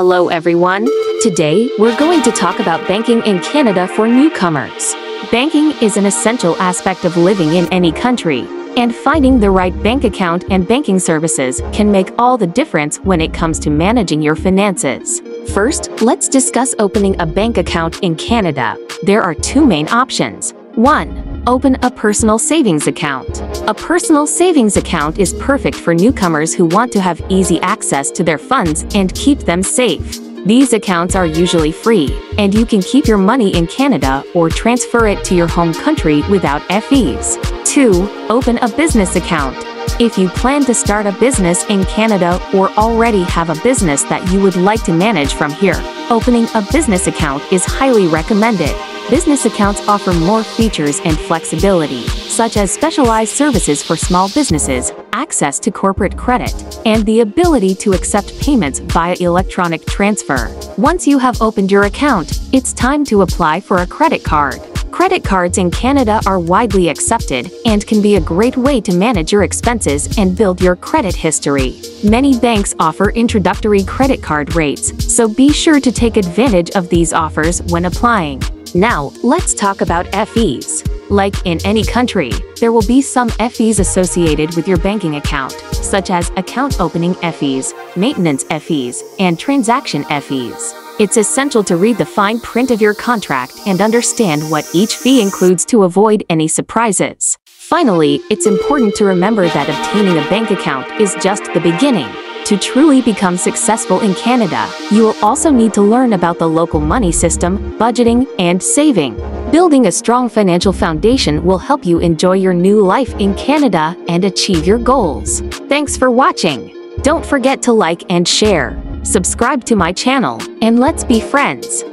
Hello everyone! Today, we're going to talk about banking in Canada for newcomers. Banking is an essential aspect of living in any country, and finding the right bank account and banking services can make all the difference when it comes to managing your finances. First, let's discuss opening a bank account in Canada. There are two main options. 1. Open a personal savings account. A personal savings account is perfect for newcomers who want to have easy access to their funds and keep them safe. These accounts are usually free, and you can keep your money in Canada or transfer it to your home country without fees. 2. Open a business account. If you plan to start a business in Canada or already have a business that you would like to manage from here, opening a business account is highly recommended. Business accounts offer more features and flexibility, such as specialized services for small businesses, access to corporate credit, and the ability to accept payments via electronic transfer. Once you have opened your account, it's time to apply for a credit card. Credit cards in Canada are widely accepted and can be a great way to manage your expenses and build your credit history. Many banks offer introductory credit card rates, so be sure to take advantage of these offers when applying. Now, let's talk about fees. Like in any country, there will be some fees associated with your banking account, such as account opening fees, maintenance fees, and transaction fees. It's essential to read the fine print of your contract and understand what each fee includes to avoid any surprises. Finally, it's important to remember that obtaining a bank account is just the beginning. To truly become successful in Canada, you will also need to learn about the local money system, budgeting, and saving. Building a strong financial foundation will help you enjoy your new life in Canada and achieve your goals. Thanks for watching. Don't forget to like and share. Subscribe to my channel, and let's be friends.